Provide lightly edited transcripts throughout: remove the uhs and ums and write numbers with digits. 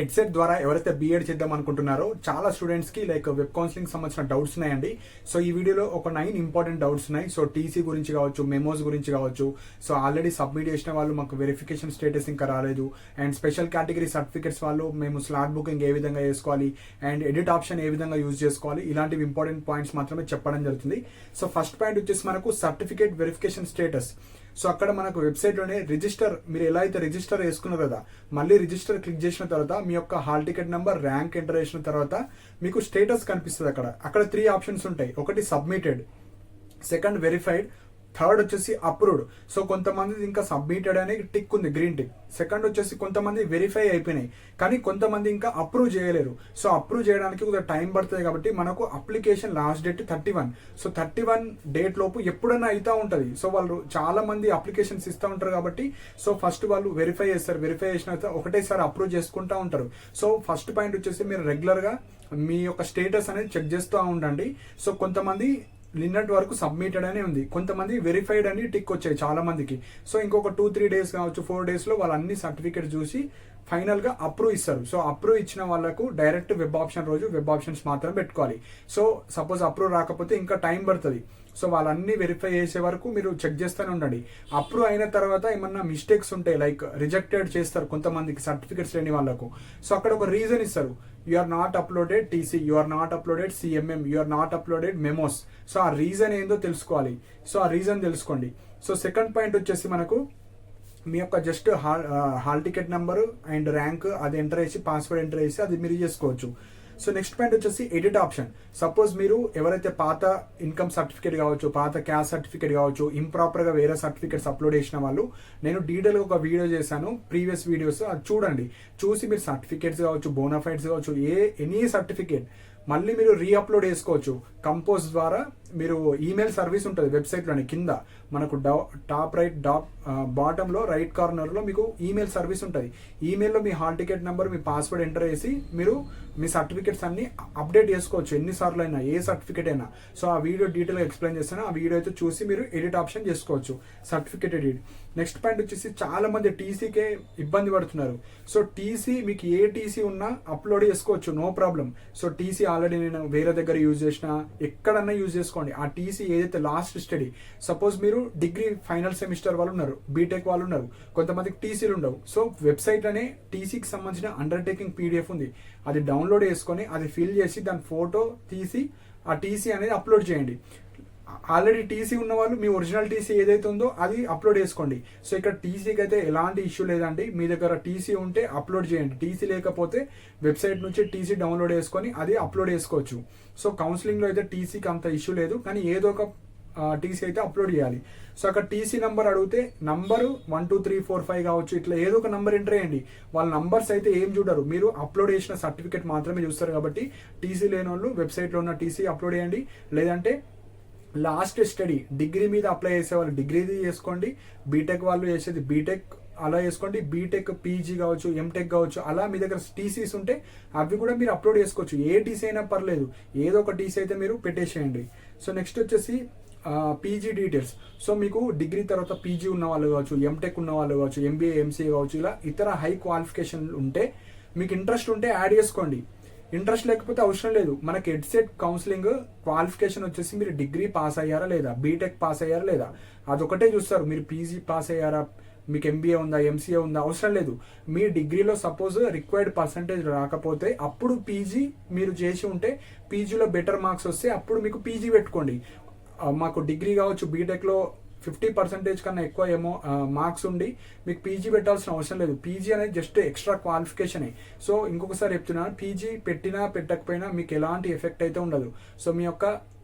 EdCET ద్వారా ఎవరైతే BEd చేద్దాం అనుకుంటున్నారో చాలా స్టూడెంట్స్కి లైక్ వెబ్ కౌన్సిలింగ్ సంబంధించిన డౌట్స్ ఉన్నాయండి. సో ఈ వీడియోలో ఒక 9 ఇంపార్టెంట్ డౌట్స్ ఉన్నాయి. సో టీసీ గురించి కావచ్చు, మెమోస్ గురించి కావచ్చు, సో ఆల్రెడీ సబ్మిట్ చేసిన వాళ్ళు మాకు వెరిఫికేషన్ స్టేటస్ ఇంకా రాలేదు, అండ్ స్పెషల్ కేటగిరీ సర్టిఫికేట్స్ వాళ్ళు మేము స్లాట్ బుకింగ్ ఏ విధంగా చేసుకోవాలి, అండ్ ఎడిట్ ఆప్షన్ ఏ విధంగా యూజ్ చేసుకోవాలి, ఇలాంటివి ఇంపార్టెంట్ పాయింట్స్ మాత్రమే చెప్పడం జరుగుతుంది. సో ఫస్ట్ పాయింట్ వచ్చేసి మనకు సర్టిఫికేట్ వెరిఫికేషన్ స్టేటస్. సో అక్కడ మనకు వెబ్సైట్లోనే రిజిస్టర్, మీరు ఎలా అయితే రిజిస్టర్ చేసుకున్నారు కదా, మళ్ళీ రిజిస్టర్ క్లిక్ చేసిన తర్వాత మీ యొక్క hall ticket number, rank enter చేసిన తర్వాత మీకు స్టేటస్ కనిపిస్తుంది. అక్కడ 3 ఆప్షన్స్ ఉంటాయి. ఒకటి సబ్మిటెడ్, సెకండ్ వెరిఫైడ్, థర్డ్ వచ్చేసి అప్రూవ్డ్. సో కొంతమంది ఇంకా సబ్మిటెడ్ అనే టిక్ ఉంది, గ్రీన్ టిక్. సెకండ్ వచ్చేసి కొంతమంది వెరిఫై అయిపోయినాయి, కానీ కొంతమంది ఇంకా అప్రూవ్ చేయలేరు. సో అప్రూవ్ చేయడానికి కొంచెం టైం పడుతుంది కాబట్టి మనకు application last date 31. So 31 date లోపు ఎప్పుడైనా అవుతా ఉంటుంది. సో వాళ్ళు చాలా మంది అప్లికేషన్స్ ఇస్తూ ఉంటారు కాబట్టి సో ఫస్ట్ వాళ్ళు వెరిఫై చేస్తారు. వెరిఫై చేసిన తర్వాత ఒకటేసారి అప్రూవ్ చేసుకుంటూ ఉంటారు. సో ఫస్ట్ పాయింట్ వచ్చేసి మీరు రెగ్యులర్గా మీ యొక్క స్టేటస్ అనేది చెక్ చేస్తూ ఉండండి. సో కొంతమంది నిన్నటి వరకు సబ్మిటెడ్ అనే ఉంది, కొంతమంది వెరిఫైడ్ అని టిక్ వచ్చాయి చాలా మందికి. సో ఇంకొక 2-3 డేస్ కావచ్చు, 4 డేస్లో వాళ్ళు అన్ని సర్టిఫికేట్ చూసి ఫైనల్గా అప్రూవ్ ఇస్తారు. సో అప్రూవ్ ఇచ్చిన వాళ్ళకు డైరెక్ట్ వెబ్ ఆప్షన్ రోజు వెబ్ ఆప్షన్స్ మాత్రమే పెట్టుకోవాలి. సో సపోజ్ అప్రూవ్ రాకపోతే ఇంకా టైం పడుతుంది. సో వాళ్ళన్నీ వెరిఫై చేసే వరకు మీరు చెక్ చేస్తూనే ఉండండి. అప్రూవ్ అయిన తర్వాత ఏమన్నా మిస్టేక్స్ ఉంటాయి, లైక్ రిజెక్టెడ్ చేస్తారు కొంతమందికి సర్టిఫికేట్స్ లేని వాళ్ళకు. సో అక్కడ ఒక రీజన్ ఇస్తారు, you are not uploaded TC, you are not uploaded CMM, you are not uploaded memos. So ఆ రీజన్ ఏందో తెలుసుకోవాలి. సో ఆ రీజన్ తెలుసుకోండి. సో సెకండ్ పాయింట్ వచ్చేసి మనకు మీ యొక్క just hall ticket number and rank అది ఎంటర్ చేసి, పాస్వర్డ్ ఎంటర్ చేసి అది మీరు చేసుకోవచ్చు. సో నెక్స్ట్ పాయింట్ వచ్చేసి ఎడిట్ ఆప్షన్. సపోజ్ మీరు ఎవరైతే పాత ఇన్కమ్ సర్టిఫికేట్ కావచ్చు, పాత క్యాస్ట్ సర్టిఫికేట్ కావచ్చు, ఇంప్రాపర్గా వేరే సర్టిఫికేట్స్ అప్లోడ్ చేసిన వాళ్ళు, నేను డీటెయిల్గా ఒక వీడియో చేశాను, ప్రీవియస్ వీడియోస్ అది చూడండి. చూసి మీరు సర్టిఫికేట్స్ కావచ్చు, బోనాఫైడ్స్ కావచ్చు, ఎనీ సర్టిఫికేట్ మళ్ళీ మీరు రీఅప్లోడ్ చేసుకోవచ్చు. కంపోజ్ ద్వారా మీరు ఈమెయిల్ సర్వీస్ ఉంటుంది వెబ్సైట్లోని, కింద మనకు టాప్ రైట్ బాటంలో రైట్ కార్నర్లో మీకు ఈమెయిల్ సర్వీస్ ఉంటుంది. ఈమెయిల్లో మీ హాల్ టికెట్ నెంబర్, మీ పాస్వర్డ్ ఎంటర్ చేసి మీరు మీ సర్టిఫికేట్స్ అన్ని అప్డేట్ చేసుకోవచ్చు ఎన్నిసార్లు అయినా, ఏ సర్టిఫికేట్ అయినా. సో ఆ వీడియో డీటెయిల్గా ఎక్స్ప్లెయిన్ చేస్తాను. ఆ వీడియో అయితే చూసి మీరు ఎడిట్ ఆప్షన్ చేసుకోవచ్చు, సర్టిఫికేట్ ఎడిట్. నెక్స్ట్ పాయింట్ వచ్చేసి చాలా మంది టీసీకే ఇబ్బంది పడుతున్నారు. సో టీసీ మీకు ఏ టీసీ ఉన్నా అప్లోడ్ చేసుకోవచ్చు, no problem. So TC already నేను వేరే దగ్గర యూజ్ చేసిన, ఎక్కడన్నా యూజ్ చేసుకోండి. ఆ టీసీ ఏదైతే లాస్ట్ స్టడీ, సపోజ్ మీరు డిగ్రీ ఫైనల్ సెమిస్టర్ వాళ్ళు ఉన్నారు, బీటెక్ వాళ్ళు ఉన్నారు, కొంతమందికి టీసీలు ఉండవు. సో వెబ్సైట్లోనే టీసీకి సంబంధించిన అండర్టేకింగ్ పీడిఎఫ్ ఉంది, అది డౌన్లోడ్ చేసుకొని అది ఫిల్ చేసి దాని ఫోటో తీసి ఆ టీసీ అనేది అప్లోడ్ చేయండి. ఆల్రెడీ టీసీ ఉన్న వాళ్ళు మీ ఒరిజినల్ టీసీ ఏదైతే ఉందో అది అప్లోడ్ చేసుకోండి. సో ఇక్కడ టీసీకి అయితే ఎలాంటి ఇష్యూ లేదండి. మీ దగ్గర టీసీ ఉంటే అప్లోడ్ చేయండి, టీసీ లేకపోతే వెబ్సైట్ నుంచి టీసీ డౌన్లోడ్ చేసుకొని అది అప్లోడ్ చేసుకోవచ్చు. సో కౌన్సిలింగ్లో అయితే టీసీకి అంత ఇష్యూ లేదు, కానీ ఏదో ఒక టీసీ అయితే అప్లోడ్ చేయాలి. సో అక్కడ టీసీ నంబర్ అడిగితే నంబరు 1 2 3 4 5 కావచ్చు, ఇట్లా ఏదో ఒక నంబర్ ఎంటర్ చేయండి. వాళ్ళ నంబర్స్ అయితే ఏం చూడరు, మీరు అప్లోడ్ చేసిన సర్టిఫికేట్ మాత్రమే చూస్తారు. కాబట్టి టీసీ లేని వాళ్ళు వెబ్సైట్లో ఉన్న టీసీ అప్లోడ్ చేయండి. లేదంటే లాస్ట్ స్టడీ డిగ్రీ మీద అప్లై చేసే వాళ్ళు డిగ్రీది చేసుకోండి, బీటెక్ వాళ్ళు చేసేది బీటెక్ అలా చేసుకోండి. బీటెక్, పీజీ కావచ్చు, ఎంటెక్ కావచ్చు, అలా మీ దగ్గర టీసీస్ ఉంటే అవి కూడా మీరు అప్లోడ్ చేసుకోవచ్చు. ఏ టీసీ అయినా పర్లేదు, ఏదో ఒక టీసీ అయితే మీరు పెట్టేసేయండి. సో నెక్స్ట్ వచ్చేసి పీజీ డీటెయిల్స్. సో మీకు డిగ్రీ తర్వాత పీజీ ఉన్న వాళ్ళు కావచ్చు, ఎంటెక్ ఉన్న వాళ్ళు కావచ్చు, ఎంబీఏ, ఎంసీఏ కావచ్చు, ఇలా ఇతర హై క్వాలిఫికేషన్ ఉంటే మీకు ఇంట్రెస్ట్ ఉంటే యాడ్ చేసుకోండి. ఇంట్రెస్ట్ లేకపోతే అవసరం లేదు. మనకి ఎడ్సెట్ కౌన్సిలింగ్ క్వాలిఫికేషన్ వచ్చేసి మీరు డిగ్రీ పాస్ అయ్యారా లేదా, బీటెక్ పాస్ అయ్యారా లేదా, అదొకటే చూస్తారు. మీరు పీజీ పాస్ అయ్యారా, మీకు ఎంబీఏ ఉందా, ఎంసీఏ ఉందా, అవసరం లేదు. మీ డిగ్రీలో సపోజ్ రిక్వైర్డ్ పర్సంటేజ్ రాకపోతే అప్పుడు పీజీ మీరు చేసి ఉంటే, పీజీలో బెటర్ మార్క్స్ వస్తే అప్పుడు మీకు పీజీ పెట్టుకోండి. మాకు డిగ్రీ కావచ్చు, బీటెక్లో 50% కన్నా ఎక్కువ ఏమో మార్క్స్ ఉండి మీకు పీజీ పెట్టాల్సిన అవసరం లేదు. పీజీ అనేది జస్ట్ ఎక్స్ట్రా క్వాలిఫికేషనే. సో ఇంకొకసారి చెప్తున్నాను, పీజీ పెట్టినా పెట్టకపోయినా మీకు ఎలాంటి ఎఫెక్ట్ అయితే ఉండదు. సో మీ యొక్క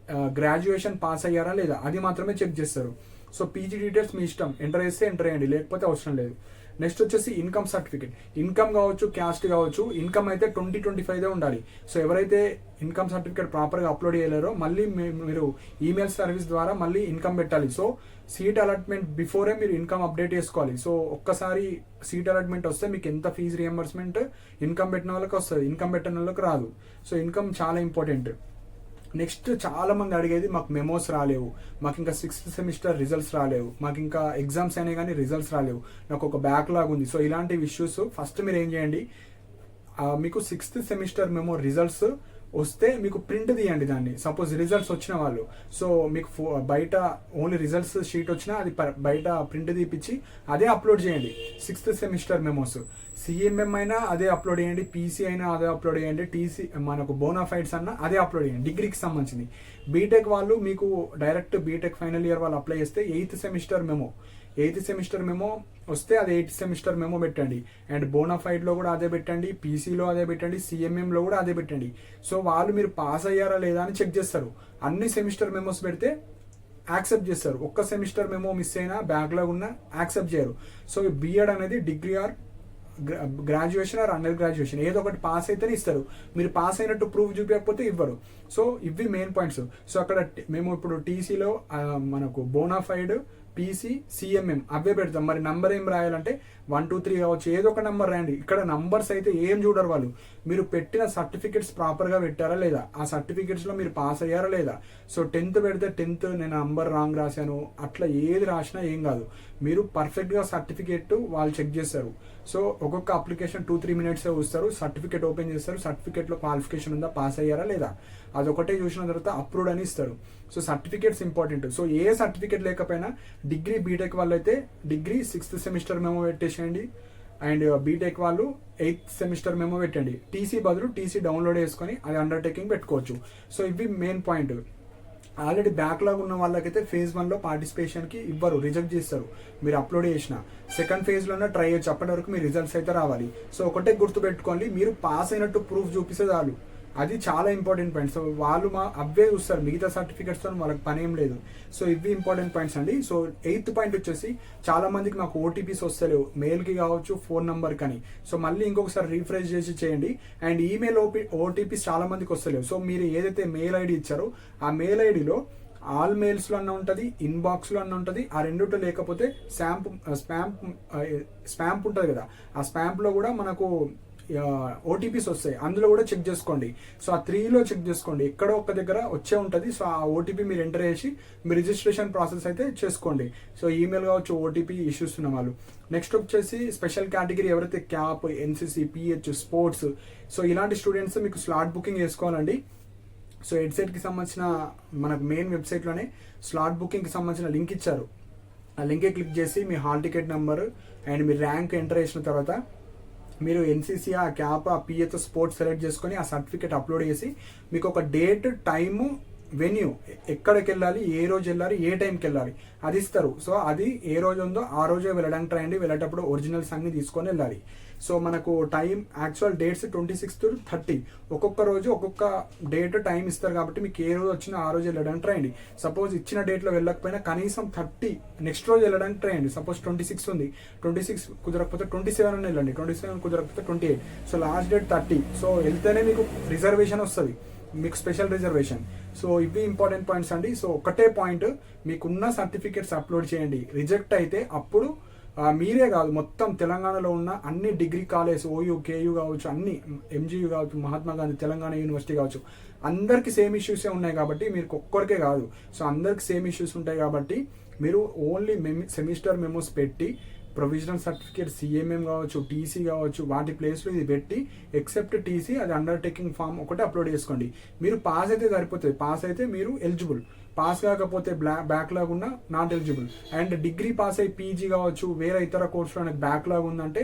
గ్రాడ్యుయేషన్ పాస్ అయ్యారా లేదా అది మాత్రమే చెక్ చేస్తారు. సో పీజీ డీటెయిల్స్ మీ ఇష్టం, ఎంటర్ చేస్తే ఎంటర్ చేయండి, లేకపోతే అవసరం లేదు. నెక్స్ట్ వచ్చేసి ఇన్కమ్ సర్టిఫికేట్. ఇన్కమ్ కావచ్చు, క్యాస్ట్ కావచ్చు, ఇన్కమ్ అయితే 2025 ఉండాలి. సో ఎవరైతే ఇన్కమ్ సర్టిఫికేట్ ప్రాపర్గా అప్లోడ్ చేయలేరో మళ్ళీ మీరు ఈమెయిల్ సర్వీస్ ద్వారా మళ్ళీ ఇన్కమ్ పెట్టాలి. సో సీట్ అలాట్మెంట్ బిఫోరే మీరు ఇన్కమ్ అప్డేట్ చేసుకోవాలి. సో ఒక్కసారి సీట్ అలాట్మెంట్ వస్తే మీకు ఎంత ఫీజు రియంబర్స్మెంట్ ఇన్కమ్ పెట్టిన వాళ్ళకి వస్తుంది, ఇన్కమ్ పెట్టిన వాళ్ళకి రాదు. సో ఇన్కమ్ చాలా ఇంపార్టెంట్. నెక్స్ట్ చాలా మంది అడిగేది, మాకు మెమోస్ రాలేవు, మాకు ఇంకా 6th సెమిస్టర్ రిజల్ట్స్ రాలేవు, మాకు ఇంకా ఎగ్జామ్స్ అయినా కానీ రిజల్ట్స్ రాలేవు, నాకు ఒక బ్యాక్లాగ్ ఉంది. సో ఇలాంటి ఇష్యూస్ ఫస్ట్ మీరు ఏం చేయండి, మీకు 6th సెమిస్టర్ మెమో రిజల్ట్స్ వస్తే మీకు ప్రింట్ తీయండి దాన్ని. సపోజ్ రిజల్ట్స్ వచ్చిన వాళ్ళు, సో మీకు బయట ఓన్లీ రిజల్ట్స్ షీట్ వచ్చినా అది బయట ప్రింట్ తీపిచ్చి అదే అప్లోడ్ చేయండి. 6th సెమిస్టర్ మెమోస్ సిఎంఎం అయినా అదే అప్లోడ్ చేయండి, పీసీ అయినా అదే అప్లోడ్ చేయండి, టీసీ మనకు బోనాఫైడ్స్ అన్నా అదే అప్లోడ్ చేయండి. డిగ్రీకి సంబంధించింది. బీటెక్ వాళ్ళు మీకు డైరెక్ట్ బీటెక్ ఫైనల్ ఇయర్ వాళ్ళు అప్లై చేస్తే 8th సెమిస్టర్ మెమో వస్తే అది 8th సెమిస్టర్ మెమో పెట్టండి. అండ్ బోనాఫైడ్లో కూడా అదే పెట్టండి, పీసీలో అదే పెట్టండి, సిఎంఎంలో కూడా అదే పెట్టండి. సో వాళ్ళు మీరు పాస్ అయ్యారా లేదా అని చెక్ చేస్తారు. అన్ని సెమిస్టర్ మెమోస్ పెడితే యాక్సెప్ట్ చేస్తారు. ఒక్క సెమిస్టర్ మెమో మిస్ అయినా బ్యాక్లాగ్ ఉన్నా యాక్సెప్ట్ చేయరు. సో బీఎడ్ అనేది degree or graduation are under graduation ఏదో ఒకటి పాస్ అయితేనే ఇస్తారు. మీరు పాస్ అయినట్టు ప్రూఫ్ చూపించకపోతే ఇవ్వరు. సో ఇవి మెయిన్ పాయింట్స్. సో అక్కడ మేము ఇప్పుడు టీసీలో మనకు బోనాఫైడ్, పీసీ, సిఎంఎం అవే పెడతాం. మరి నంబర్ ఏం రాయాలంటే 1 2 3 కావచ్చు, ఏదో ఒక నంబర్ రాయండి. ఇక్కడ నంబర్స్ అయితే ఏం చూడరు వాళ్ళు. మీరు పెట్టిన సర్టిఫికెట్స్ ప్రాపర్గా పెట్టారా లేదా, ఆ సర్టిఫికెట్స్లో మీరు పాస్ అయ్యారా లేదా. సో 10th పెడితే 10th నేను నంబర్ రాంగ్ రాశాను అట్లా ఏది రాసినా ఏం కాదు. మీరు పర్ఫెక్ట్గా సర్టిఫికేట్ వాళ్ళు చెక్ చేస్తారు. సో ఒక్కొక్క అప్లికేషన్ 2-3 minutes చూస్తారు. సర్టిఫికేట్ ఓపెన్ చేస్తారు. సర్టిఫికేట్లో క్వాలిఫికేషన్ ఉందా, పాస్ అయ్యారా లేదా, అదొకటే చూసిన తర్వాత అప్రూవ్డ్ అని ఇస్తారు. So certificates important. సో ఏ సర్టిఫికేట్ లేకపోయినా డిగ్రీ బీటెక్ వాళ్ళు అయితే డిగ్రీ 6th సెమిస్టర్ మెమో పెట్టేసేయండి. అండ్ బీటెక్ వాళ్ళు 8th సెమిస్టర్ మెమో పెట్టండి. టీసీ బదులు టీసీ డౌన్లోడ్ చేసుకొని అది అండర్టేకింగ్ పెట్టుకోవచ్చు. సో ఇవి మెయిన్ పాయింట్. ఆల్రెడీ బ్యాక్లాగ్ ఉన్న వాళ్ళకైతే phase 1లో పార్టిసిపేషన్కి ఇవ్వరు, రిజెక్ట్ చేస్తారు. మీరు అప్లోడ్ చేసిన సెకండ్ ఫేజ్లోనే ట్రై చేయొచ్చు. అప్పటి వరకు మీ రిజల్ట్స్ అయితే రావాలి. సో ఒకటే గుర్తుపెట్టుకోండి, మీరు పాస్ అయినట్టు ప్రూఫ్ చూపిస్తే చాలు. అది చాలా ఇంపార్టెంట్ పాయింట్. సో వాళ్ళు అవే చూస్తారు, మిగతా సర్టిఫికెట్స్తో వాళ్ళకి పని ఏం లేదు. సో ఇవి ఇంపార్టెంట్ పాయింట్స్ అండి. సో 8th పాయింట్ వచ్చేసి చాలా మందికి మాకు ఓటీపీస్ వస్తలేవు, మెయిల్కి కావచ్చు, ఫోన్ నెంబర్ కానీ. సో మళ్ళీ ఇంకొకసారి రీఫ్రెష్ చేసి చేయండి. అండ్ ఈమెయిల్ ఓటీపీస్ చాలా మందికి వస్తలేవు. సో మీరు ఏదైతే మెయిల్ ఐడి ఇచ్చారో ఆ మెయిల్ ఐడిలో ఆల్ మెయిల్స్లో అన్న ఉంటుంది, ఇన్బాక్స్లో అన్న ఉంటుంది. ఆ రెండుతో లేకపోతే స్పాంప్ ఉంటుంది కదా, ఆ స్పాంప్లో కూడా మనకు ఓటీపీస్ వస్తాయి. అందులో కూడా చెక్ చేసుకోండి. సో ఆ 3లో చెక్ చేసుకోండి, ఎక్కడో ఒక దగ్గర వచ్చే ఉంటుంది. సో ఆ ఓటీపీ మీరు ఎంటర్ చేసి మీ రిజిస్ట్రేషన్ ప్రాసెస్ అయితే చేసుకోండి. సో ఈమెయిల్ కావచ్చు ఓటీపీ ఇష్యూస్ ఉన్న వాళ్ళు. నెక్స్ట్ వచ్చేసి స్పెషల్ కేటగిరీ ఎవరైతే cap, NCC, pH, sports, so ఇలాంటి స్టూడెంట్స్ మీకు స్లాట్ బుకింగ్ చేసుకోవాలండి. సో హెడ్సెట్కి సంబంధించిన మనకు మెయిన్ వెబ్సైట్లోనే స్లాట్ బుకింగ్కి సంబంధించిన లింక్ ఇచ్చారు. ఆ లింకే క్లిక్ చేసి మీ హాల్ టికెట్ నెంబర్ అండ్ మీ ర్యాంక్ ఎంటర్ చేసిన తర్వాత మీరు ఎన్సీసీ, ఆ క్యాప్, ఆ పిహెచ్, స్పోర్ట్స్ సెలెక్ట్ చేసుకొని ఆ సర్టిఫికేట్ అప్లోడ్ చేసి మీకు ఒక డేట్, టైము, వెన్యూ, ఎక్కడికి వెళ్ళాలి, ఏ రోజు వెళ్ళాలి, ఏ టైంకి వెళ్ళాలి అది ఇస్తారు. సో అది ఏ రోజు ఉందో ఆ రోజే వెళ్ళడానికి ట్రై అండి. వెళ్ళేటప్పుడు ఒరిజినల్స్ అన్ని తీసుకొని వెళ్ళాలి. సో మనకు టైం యాక్చువల్ డేట్స్ 26 to 30, ఒక్కొక్క రోజు ఒక్కొక్క డేట్ టైం ఇస్తారు కాబట్టి మీకు ఏ రోజు వచ్చినా ఆ రోజు వెళ్ళడానికి ట్రై అండి. సపోజ్ ఇచ్చిన డేట్లో వెళ్ళకపోయినా కనీసం 30 నెక్స్ట్ రోజు వెళ్ళడానికి ట్రై అండి. సపోజ్ 26 ఉంది, 26 కుదరకపోతే 27 అని వెళ్ళండి, 27 కుదరకపోతే 28. So last date 30. సో వెళ్తేనే మీకు రిజర్వేషన్ వస్తుంది, మీకు స్పెషల్ రిజర్వేషన్. సో ఇవి ఇంపార్టెంట్ పాయింట్స్ అండి. సో ఒకటే పాయింట్, మీకున్న సర్టిఫికేట్స్ అప్లోడ్ చేయండి. రిజెక్ట్ అయితే అప్పుడు మీరే కాదు మొత్తం తెలంగాణలో ఉన్న అన్ని డిగ్రీ కాలేజ్, ఓయూ, కేయూ కావచ్చు, అన్ని ఎంజీయూ కావచ్చు, మహాత్మా గాంధీ తెలంగాణ యూనివర్సిటీ కావచ్చు, అందరికి సేమ్ ఇష్యూసే ఉన్నాయి కాబట్టి మీరు ఒక్కరికే కాదు. సో అందరికి సేమ్ ఇష్యూస్ ఉంటాయి కాబట్టి మీరు ఓన్లీ సెమిస్టర్ మెమోస్ పెట్టి ప్రొవిజనల్ సర్టిఫికేట్, సిఎంఎం కావచ్చు, టీసీ కావచ్చు, వాటి ప్లేస్లో ఇది పెట్టి ఎక్సెప్ట్ టీసీ అది అండర్టేకింగ్ ఫామ్ ఒకటి అప్లోడ్ చేసుకోండి. మీరు పాస్ అయితే సరిపోతుంది. పాస్ అయితే మీరు ఎలిజిబుల్, పాస్ కాకపోతే బ్యాక్లాగ్ ఉన్న not eligible. And degree pass అయ్యి పీజీ కావచ్చు, వేరే ఇతర కోర్సులో నాకు బ్యాక్లాగ్ ఉందంటే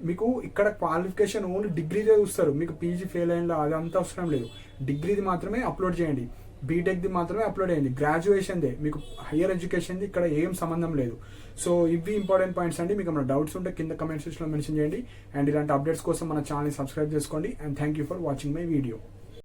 మీకు ఇక్కడ క్వాలిఫికేషన్ ఓన్లీ డిగ్రీదే చూస్తారు. మీకు పీజీ ఫెయిల్ అయిన అదంతా అవసరం లేదు. డిగ్రీది మాత్రమే అప్లోడ్ చేయండి, బీటెక్ది మాత్రమే అప్లోడ్ అయ్యింది, గ్రాడ్యుయేషన్దే, మీకు హయ్యర్ ఎడ్యుకేషన్ది ఇక్కడ ఏం సంబంధం లేదు. సో ఇవి ఇంపార్టెంట్ పాయింట్స్ అండి. మీకు ఏమైనా డౌట్స్ ఉంటే కింద కమెంట్ సెక్షన్లో మెన్షన్ చేయండి. అండ్ ఇలాంటి అప్డేట్స్ కోసం మన ఛానల్ని సబ్స్క్రైబ్ చేసుకోండి. And thank you for watching my video.